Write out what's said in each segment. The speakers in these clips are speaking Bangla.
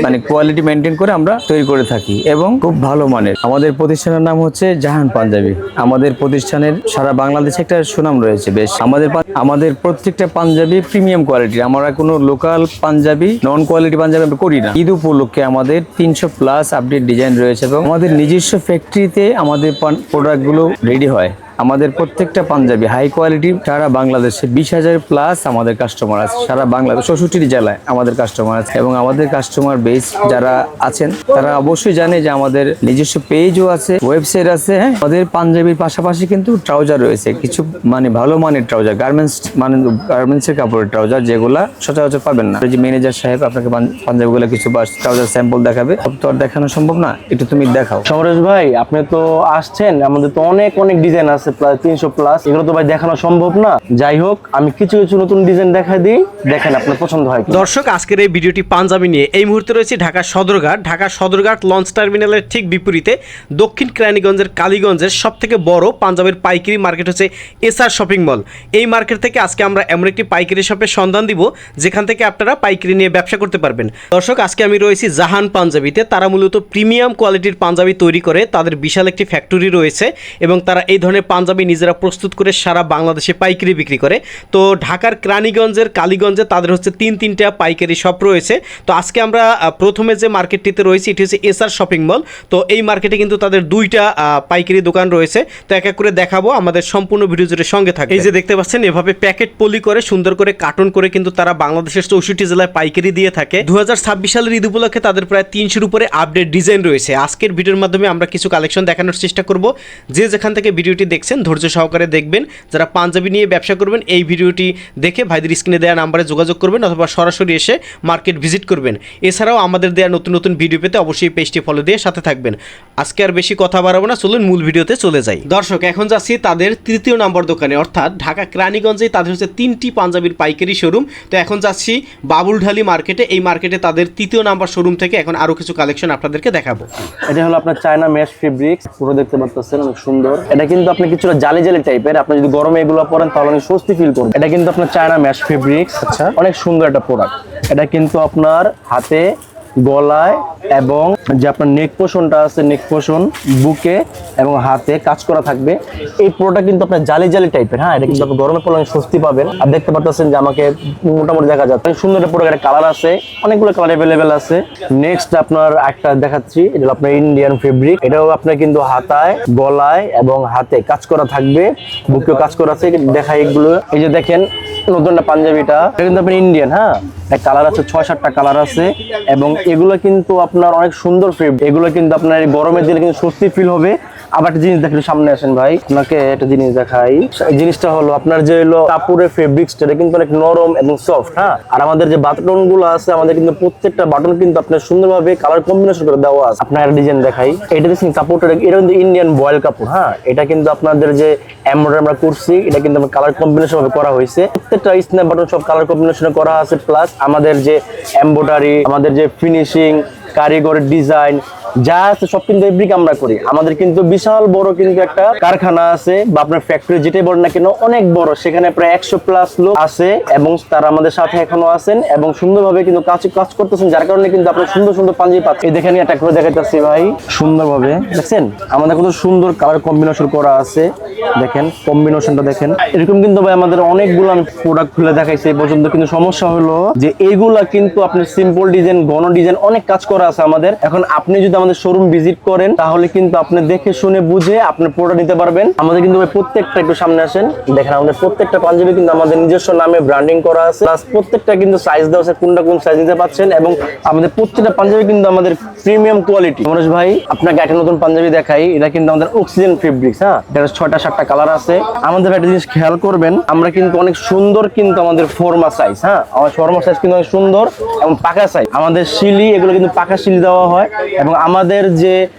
মানে কোয়ালিটি মেনটেন করে আমরা তৈরি করে থাকি এবং খুব ভালো মানের। আমাদের প্রতিষ্ঠানের নাম হচ্ছে জাহান পাঞ্জাবি। আমাদের প্রতিষ্ঠানের সারা বাংলাদেশে একটা সুনাম রয়েছে বেশ। আমাদের প্রত্যেকটা পাঞ্জাবি প্রিমিয়াম কোয়ালিটি। আমরা কোনো লোকাল পাঞ্জাবি নন কোয়ালিটি পাঞ্জাবি আমরা করি না। ঈদ উপলক্ষে আমাদের 300+ আপডেট ডিজাইন রয়েছে এবং আমাদের নিজস্ব ফ্যাক্টরিতে আমাদের প্রোডাক্টগুলো রেডি হয়। আমাদের প্রত্যেকটা পাঞ্জাবি হাই কোয়ালিটি। সারা বাংলাদেশে 20,000+ আমাদের কাস্টমার আছে। সারা বাংলাদেশ 64 জেলায় আমাদের কাস্টমার আছে এবং আমাদের কাস্টমার বেস যারা আছেন তারা অবশ্যই জানে যে আমাদের নিজস্ব পেজও আছে, ওয়েবসাইট আছে। হ্যাঁ, আমাদের পাঞ্জাবির পাশাপাশি কিন্তু ট্রাউজার রয়েছে, কিছু মানে ভালো মানের ট্রাউজার, গার্মেন্টসের কাপড়ের ট্রাউজার, যেগুলা সচরাচর পাবেন না। যে ম্যানেজার সাহেব আপনাকে পাঞ্জাবিগুলো কিছু ট্রাউজার স্যাম্পল দেখাবে, সব তো আর দেখানো সম্ভব না, একটু তুমি দেখাও। সমরেশ ভাই, আপনি তো আসছেন, আমাদের তো অনেক ডিজাইন আছে, প্রায় 300+। এগুলো তো ভাই দেখানো সম্ভব না। যাই হোক, আমি কিছু নতুন ডিজাইন দেখা দিই, দেখেন আপনার পছন্দ হয়। দর্শক, আজকের এই ভিডিওটি পাঞ্জাবি নিয়ে। এই মুহূর্তে রয়েছে ঢাকা সদরঘাট লঞ্চ টার্মিনালের ঠিক বিপরীতে দক্ষিণ কেরানীগঞ্জের কালীগঞ্জের সব থেকে বড় পাঞ্জাবের পাইকারি মার্কেট হচ্ছে এসআর শপিং মল। এই মার্কেট থেকে আজকে আমরা এমন একটি পাইকারি শপের সন্ধান দিব যেখান থেকে আপনারা পাইকারি নিয়ে ব্যবসা করতে পারবেন। দর্শক, আজকে আমি রয়েছি জাহান পাঞ্জাবিতে। তারা মূলত প্রিমিয়াম কোয়ালিটির পাঞ্জাবি তৈরি করে, তাদের বিশাল একটি ফ্যাক্টরি রয়েছে এবং তারা এই ধরনের পাঞ্জাবি নিজেরা প্রস্তুত করে সারা বাংলাদেশে পাইকারি বিক্রি করে। তো ঢাকার কেরানীগঞ্জের কালীগঞ্জে তাদের হচ্ছে তিনটা পাইকারি শপ রয়েছে। তো আজকে আমরা প্রথমে যে মার্কেটটিতে রয়েছি এটি হচ্ছে এসআর শপিং মল। তো এই মার্কেটে কিন্তু তাদের 2টা পাইকারি দোকান রয়েছে। তো এক এক করে দেখাবো, আমাদের সম্পূর্ণ ভিডিও জুড়ে সঙ্গে থাকে। এই যে দেখতে পাচ্ছেন, এভাবে প্যাকেট পলি করে সুন্দর করে কার্টন করে কিন্তু তারা বাংলাদেশের 64 জেলায় পাইকারি দিয়ে থাকে। 2026 সালের ঈদ উপলক্ষে তাদের প্রায় 300-র উপরে আপডেট ডিজাইন রয়েছে। আজকের ভিডিওর মাধ্যমে আমরা কিছু কালেকশন দেখানোর চেষ্টা করব। যে যেখান থেকে ভিডিওটি দেখছেন ধৈর্য সহকারে দেখবেন। যারা পাঞ্জাবি নিয়ে ব্যবসা করবেন, এই ভিডিওটি দেখে ভাইদের স্ক্রিনে দেওয়া নাম্বারে যোগাযোগ করবেন অথবা সরাসরি এসে মার্কেট ভিজিট করবেন। এছাড়াও আমাদের দেওয়া নতুন ভিডিও পেতে অবশ্যই পেজটি ফলো দিয়ে সাথে থাকবেন। আজকে আর বেশি কথা বাড়াবো না, চলুন মূল ভিডিওতে চলে যাই। দর্শক, এখন যাচ্ছি তাদের 3য় নম্বর দোকানে, অর্থাৎ ঢাকা কেরানীগঞ্জে তাদের হচ্ছে 3টি পাঞ্জাবির পাইকারি শোরুম। তো এখন যাচ্ছি বাবুলঢালি মার্কেটে। এই মার্কেটে তাদের 3য় নাম্বার শোরুম থেকে এখন আরো কিছু কালেকশন আপনাদেরকে দেখাবো। এটা হলো আপনার চায়না মেশ ফেব্রিক্স, পুরো দেখতে পাচ্ছেন অনেক সুন্দর। এটা কিন্তু আপনি কিছুটা জালি টাইপের, আপনি যদি গরমে এগুলো পরেন তাহলে অনেক স্বস্তি ফিল করবেন। এটা কিন্তু আপনার চায়না মেশ ফেব্রিক্স। আচ্ছা, অনেক সুন্দর একটা প্রোডাক্ট। এটা কিন্তু আপনার হাতে, গলায় এবং যে আপনার নেক পোষণটা আছে, নেক পোষণ, বুকে এবং হাতে কাজ করা থাকবে। এই প্রোডাক্ট কিন্তু আপনার জালি টাইপের। হ্যাঁ, এটা কিন্তু আপনি গরমে পড়লে স্বস্তি পাবেন। আর দেখতে পাচ্ছেন যে আমাকে মোটামুটি দেখা যাচ্ছে সুন্দর একটা প্রোডাক্ট। একটা কালার আছে, অনেকগুলো কালার অ্যাভেলেবেল আছে। নেক্সট আপনার একটা দেখাচ্ছি, এটা আপনার ইন্ডিয়ান ফেব্রিক। এটাও আপনার কিন্তু হাতায়, গলায় এবং হাতে কাজ করা থাকবে, বুকেও কাজ করা আছে। দেখাই এগুলো, এই যে দেখেন নতুন একটা পাঞ্জাবিটা, এটা কিন্তু আপনার ইন্ডিয়ান। হ্যাঁ, কালার আছে 6-7টা কালার আছে এবং এগুলো কিন্তু আপনার অনেক সুন্দর ফেব্রিক। এগুলো কিন্তু আপনার গরমের দিনে কিন্তু স্বস্তি ফিল হবে। আবার একটা জিনিস দেখলে, সামনে আসেন ভাই, আপনাকে একটা জিনিস দেখাই। এই জিনিসটা হলো আপনার যে হলো কাপড়ের ফেব্রিক্সটা, এটা কিন্তু অনেক নরম এবং সফট। হ্যাঁ, আর আমাদের যে বাটন গুলো আছে, আমাদের কিন্তু প্রত্যেকটা বাটন কিন্তু আপনার সুন্দরভাবে কালার কম্বিনেশন করে দেওয়া আছে। আপনার একটা ডিজাইন দেখাই, এটা দেখছেন কাপড়টা, এটা কিন্তু ইন্ডিয়ান বয়েল কাপড়। হ্যাঁ, এটা কিন্তু আপনাদের যে এমব্রয়ডারি আমরা করছি, এটা কিন্তু আমার কালার কম্বিনেশন ভাবে করা হয়েছে। প্রত্যেকটা স্ন্যাপ বাটন সব কালার কম্বিনেশনে করা আছে। প্লাস আমাদের যে এমব্রয়ডারি, আমাদের যে ফিনিশিং, কারিগরের ডিজাইন যা আছে সব কিন্তু ফেব্রিক আমরা করি। আমাদের কিন্তু বিশাল বড় কিন্তু একটা কারখানা আছে, বা আপনার ফ্যাক্টরি যেটাই বলেন না কেন, অনেক বড়। সেখানে প্রায় 100+ লোক আছে এবং তারা আমাদের সাথে এখনো আছেন এবং সুন্দরভাবে কিন্তু কাজ করতেছেন, যার কারণে কিন্তু আপনার সুন্দর পাঞ্জাবি পাচ্ছেন। এই দেখেন, একটা করে দেখাইতেছি ভাই, সুন্দরভাবে দেখছেন আমাদের কত সুন্দর কালার কম্বিনেশন করা আছে। দেখেন কম্বিনেশনটা দেখেন। এরকম কিন্তু ভাই আমাদের অনেকগুলো আমি প্রোডাক্ট খুলে দেখাইছি এই পর্যন্ত, কিন্তু সমস্যা হলো যে এইগুলা কিন্তু আপনার সিম্পল ডিজাইন, ঘন ডিজাইন, অনেক কাজ করা আছে আমাদের। এখন আপনি যদি আমাদের শোরুম ভিজিট করেন তাহলে কিন্তু আপনি দেখে শুনে বুঝে আপনি প্রোডাক্ট নিতে পারবেন। আমাদের কিন্তু প্রত্যেকটা, একটু সামনে আসেন, দেখেন আমাদের প্রত্যেকটা পাঞ্জাবি কিন্তু আমাদের নিজস্ব নামে ব্র্যান্ডিং করা আছে। প্লাস প্রত্যেকটা কিন্তু সাইজ দেওয়া আছে, কোনটা কোন সাইজ নিতে পাচ্ছেন এবং আমাদের প্রত্যেকটা পাঞ্জাবি কিন্তু আমাদের প্রিমিয়াম কোয়ালিটি। মনোজ ভাই, আপনাকে একটা নতুন পাঞ্জাবি দেখাই। এটা কিন্তু আমাদের অক্সিজেন ফেব্রিক্স। হ্যাঁ, এটা 6-7টা কালার আছে। আমাদের একটা জিনিস খেয়াল করবেন, আমরা কিন্তু অনেক সুন্দর কিন্তু আমাদের ফর্মা সাইজ। হ্যাঁ, আমার ফর্মা সাইজ কিন্তু অনেক সুন্দর এবং পাকা সাইজ। আমাদের শিলি এগুলো কিন্তু পাকা পাকা শিল দেওয়া হয়। এবং আমাদের যে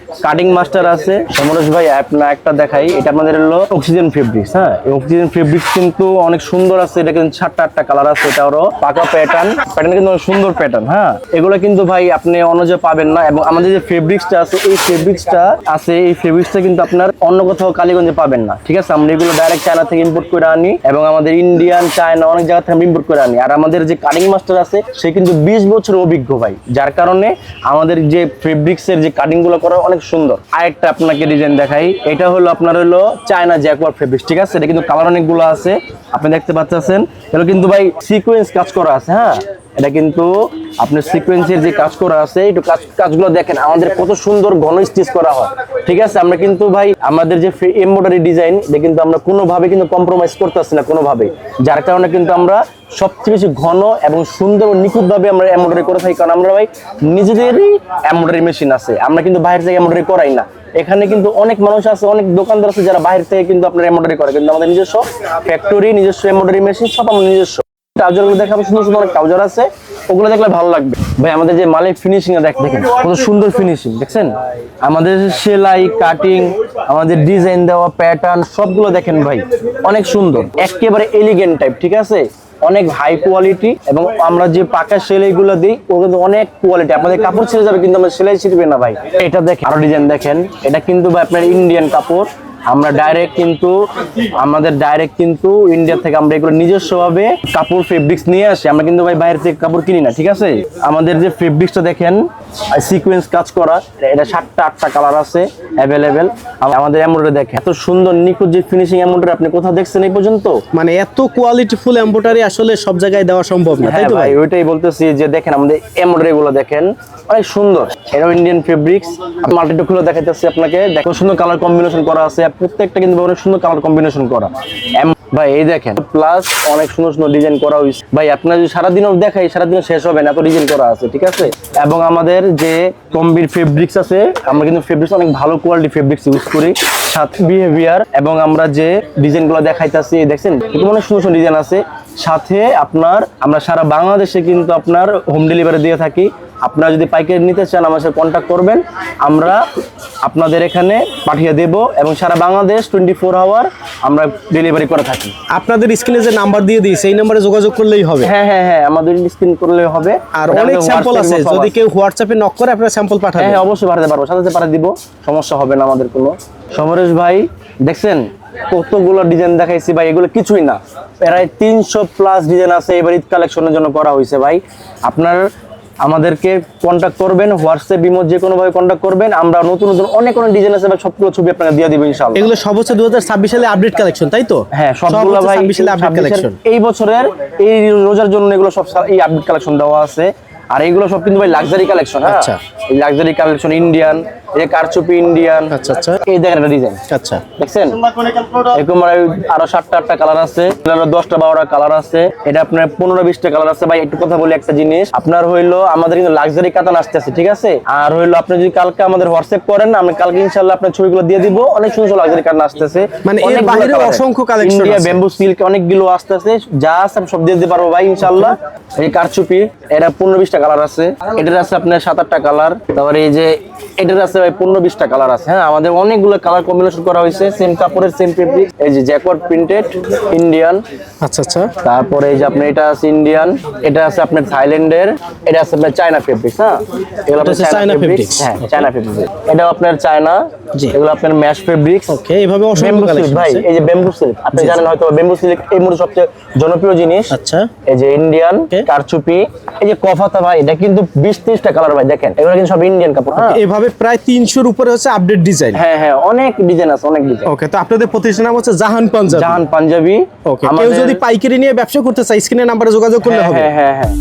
কাটিং মাস্টার আছে সমরেশ ভাই, আপনার একটা দেখাই, এটা আমাদের হলো অক্সিজেন ফেব্রিক্স। হ্যাঁ, এই অক্সিজেন ফেব্রিক্স কিন্তু অনেক সুন্দর আছে, এটা কিন্তু 7টা কালার আছে, এটারও পাকা প্যাটার্ন কিন্তু অনেক সুন্দর প্যাটার্ন। হ্যাঁ, এগুলো কিন্তু ভাই আপনি অন্য পাবেন না। এবং আমাদের যে ফেব্রিক্সটা আছে, এই ফেব্রিক্সটা কিন্তু আপনার অন্য কোথাও কালীগঞ্জে পাবেন না। ঠিক আছে, আমরা এগুলো ডাইরেক্ট চায়না থেকে ইম্পোর্ট করে আনি, এবং আমাদের ইন্ডিয়ান, চায়না অনেক জায়গা থেকে ইম্পোর্ট করে আনি। আর আমাদের যে কাটিং মাস্টার আছে সে কিন্তু 20 বছর অভিজ্ঞ ভাই, যার কারণে আমাদের যে ফেব্রিক্সের যে কাটিং গুলো করা অনেক সুন্দর। আরেকটা আপনাকে ডিজাইন দেখাই, এটা হলো আপনার হলো চায়না জ্যাকওয়ার ফেব্রিক্স। ঠিক আছে, এটা কিন্তু কালার অনেকগুলো আছে, আপনি দেখতে পাচ্ছেন। এটা কিন্তু ভাই সিকোয়েন্স কাজ করা আছে। হ্যাঁ, এটা কিন্তু আপনার সিকোয়েন্সের যে কাজ করা আছে, একটু কাজগুলো দেখেন, আমাদের কত সুন্দর ঘন স্টিচ করা হয়। ঠিক আছে, আমরা কিন্তু ভাই আমাদের যে এমব্রয়ডারি ডিজাইন, এটা কিন্তু আমরা কোনোভাবে কিন্তু কম্প্রোমাইজ করতেছি না কোনোভাবে, যার কারণে কিন্তু আমরা সবচেয়ে বেশি ঘন এবং সুন্দর ও নিখুঁতভাবে আমরা এমব্রয়ডারি করে থাকি। কারণ আমরা ভাই নিজেদেরই এমব্রয়ডারি মেশিন আছে, আমরা কিন্তু বাইরে থেকে এমব্রয়ডারি করাই না। এখানে কিন্তু অনেক মানুষ আছে, অনেক দোকানদার আছে যারা বাইরে থেকে কিন্তু আপনার এমব্রয়ডারি করে, কিন্তু আমাদের নিজস্ব ফ্যাক্টরি, নিজস্ব এমব্রয়ডারি মেশিন, সব আমাদের নিজস্ব। ট্রাউজারগুলো দেখাবো, সুন্দর সুন্দর অনেক ট্রাউজার আছে, ওগুলো দেখলে ভালো লাগবে ভাই। আমাদের যে মালের ফিনিশিং দেখেন কত সুন্দর ফিনিশিং, দেখছেন? আমাদের সেলাই, কাটিং, আমাদের ডিজাইন দেওয়া প্যাটার্ন সবগুলো দেখেন ভাই, অনেক সুন্দর, একেবারে এলিগেন্ট টাইপ। ঠিক আছে, অনেক হাই কোয়ালিটি। এবং আমরা যে পাকা সেলাইগুলো দিই ও কিন্তু অনেক কোয়ালিটি, আপনাদের কাপড় ছেড়ে যাবে কিন্তু আমরা সেলাই ছিড়বে না ভাই। এটা দেখেন, আরো ডিজাইন দেখেন, এটা কিন্তু ভাই আপনার ইন্ডিয়ান কাপড়। আমরা ডাইরেক্ট কিন্তু ইন্ডিয়া থেকে আমরা এগুলো নিজস্বভাবে কাপড় ফেব্রিক্স নিয়ে আসি, আমরা কিন্তু ভাই বাইরে থেকে কাপড় কিনি না। ঠিক আছে, আমাদের যে ফেব্রিক্সটা দেখেন সিকোয়েন্স কাজ করা, এটা 7টা 8টা কালার আছে অ্যাভেলেবেল। আমাদের এমব্রয়ডারি দেখেন, এত সুন্দর নিখুঁত যে ফিনিশিং এমব্রয়ডারি আপনি কোথাও দেখছেন এই পর্যন্ত? মানে এত কোয়ালিটিফুল এমব্রয়ডারি আসলে সব জায়গায় দেওয়া সম্ভব না, তাই তো ভাই? ওইটাই বলতেছি যে দেখেন আমাদের এমব্রয়ডারি গুলো দেখেন অনেক সুন্দর, এটা ইন্ডিয়ান ফেব্রিক্স। মাল্টিটা খুলে দেখাইতেছি আপনাকে, দেখো সুন্দর কালার কম্বিনেশন করা আছে, প্রত্যেকটা কিন্তু অনেক সুন্দর কালার কম্বিনেশন করা ভাই। এই দেখেন, প্লাস অনেক সুন্দর সুন্দর ডিজাইন করা হয়েছে ভাই, আপনার যদি সারাদিনও দেখাই সারাদিনও শেষ হবে না, এত ডিজাইন করা আছে। ঠিক আছে, এবং আমাদের যে কম্বির ফেব্রিক্স আছে, আমরা কিন্তু ফেব্রিক্স অনেক ভালো কোয়ালিটি ফেব্রিক্স ইউজ করি, সাথে বিহেভিয়ার। এবং আমরা যে ডিজাইনগুলো দেখাইতেছি দেখছেন, অনেক সুন্দর সুন্দর ডিজাইন আছে। সাথে আপনার আমরা সারা বাংলাদেশে কিন্তু আপনার হোম ডেলিভারি দিয়ে থাকি। আপনারা যদি পাইকারি নিতে চান আমার সাথে কন্ট্যাক্ট করবেন, আমরা আপনাদের এখানে পাঠিয়ে দেব, এবং সারা বাংলাদেশ 24 আওয়ার আমরা ডেলিভারি করে থাকি। আপনাদের স্ক্রিনে যে নাম্বার দিয়ে দিয়েছে এই নাম্বারে যোগাযোগ করলেই হবে? হ্যাঁ হ্যাঁ হ্যাঁ, আমাদের স্ক্রিন করলেই হবে। আর অনেক স্যাম্পল আছে, যদি কেউ হোয়াটসঅ্যাপে নক করে আপনারা স্যাম্পল পাঠাবেন? হ্যাঁ অবশ্যই পাঠাতে পারবো, সাথে পাঠিয়ে দিব, সমস্যা হবে না আমাদের কোনো। সমরেশ ভাই দেখছেন কতগুলো ডিজাইন দেখাইছি ভাই, এগুলো কিছুই না, প্রায় 300+ ডিজাইন আছে, এবার ঈদ কালেকশনের জন্য করা হয়েছে ভাই। আপনার আমাদেরকে কন্ট্যাক্ট করবেন, হোয়াটসঅ্যাপ, ইমো যে কোনো ভাবে কন্ট্যাক্ট করবেন, আমরা নতুন নতুন অনেক ডিজাইন আছে ভাই, সবগুলো ছবি আপনাকে দিয়ে দিব ইনশাআল্লাহ। এগুলো সব হচ্ছে 2026 সালে আপডেট কালেকশন, তাই তো? হ্যাঁ সবগুলো ভাই 26 সালে আপডেট কালেকশন, এই বছরের এই রোজার জন্য এগুলো সব এই আপডেট কালেকশন দেওয়া আছে। আর এগুলো সব কিন্তু ভাই লাক্সারি কালেকশন। হ্যাঁ, আচ্ছা, এই লাক্সারি কালেকশন ইন্ডিয়ান, এই যে কারচুপি ইন্ডিয়ান। আচ্ছা আচ্ছা, এই দেখেন একটা ডিজাইন, আচ্ছা দেখছেন এরকম আরো 7টা 8টা কালার আছে, 10টা 12টা কালার আছে, এটা আপনার 15-20টা কালার আছে ভাই। একটু কথা বলি একটা জিনিস, আপনার হইলো আমাদের কিন্তু লাক্সারি কাতান আসতেছে। ঠিক আছে, আর হইলো আপনি যদি কালকে আমাদের হোয়াটসঅ্যাপ করেন, আমি কালকে ইনশাআল্লাহ আপনার ছবিগুলো দিয়ে দিব। অনেক সুন্দর লাক্সারি কাতান আসতেছে, মানে এর বাইরে অসংখ্য কালেকশন আছে, ইন্ডিয়া ব্যাম্বু সিল্ক অনেকগুলো আসতেছে, যা আছে সব দিয়ে দিতে পারবো ভাই ইনশাআল্লাহ। এই কারচুপি এটা 15-20টা কালার আছে, এটার আছে আপনার 7-8টা কালার, তারপরে এই যে এটার আছে ভাই 15-20টা কালার আছে। হ্যাঁ, আমাদের অনেকগুলো কালার কম্বিনেশন করা হয়েছে, সেম কাপড়ের সেম ফেব্রিক। এই যে জ্যাকওয়ার্ড প্রিন্টেড ইন্ডিয়ান, আচ্ছা আচ্ছা, তারপরে এই যে আপনার এটা আছে ইন্ডিয়ান, এটা আছে আপনার থাইল্যান্ডের, এটা আছে আপনার চায়না ফেব্রিক্স। হ্যাঁ, এগুলো আপনার চায়না ফেব্রিক্স। হ্যাঁ, চায়না ফেব্রিক্স, এটাও আপনার চায়না, এগুলো আপনার ম্যাশ ফেব্রিক্স। ওকে, এইভাবে অসংখ্য কালেকশন ভাই। আছে এই যে ব্যাম্বু সিল্ক, আপনি জানেন হয়তো ব্যাম্বু সিল্ক এই মুহূর্তে সবচেয়ে জনপ্রিয় জিনিস। আচ্ছা, এই যে ইন্ডিয়ান কারচুপি, এই যে কফাতা ভাই, এটা কিন্তু 20-30টা কালার ভাই, দেখেন এগুলো কিন্তু সব ইন্ডিয়ান কাপড়। হ্যাঁ, এভাবে প্রায় 300-র উপরে হচ্ছে আপডেট ডিজাইন। হ্যাঁ হ্যাঁ, অনেক ডিজাইন আছে, অনেক ডিজাইন। ওকে, তো আপনাদের প্রতিষ্ঠানের নাম হচ্ছে জাহান পাঞ্জাবি। জাহান পাঞ্জাবি। ওকে, কেউ যদি পাইকারি নিয়ে ব্যবসা করতে চায় স্ক্রিনের নাম্বারে যোগাযোগ করলে হবে। হ্যাঁ হ্যাঁ হ্যাঁ।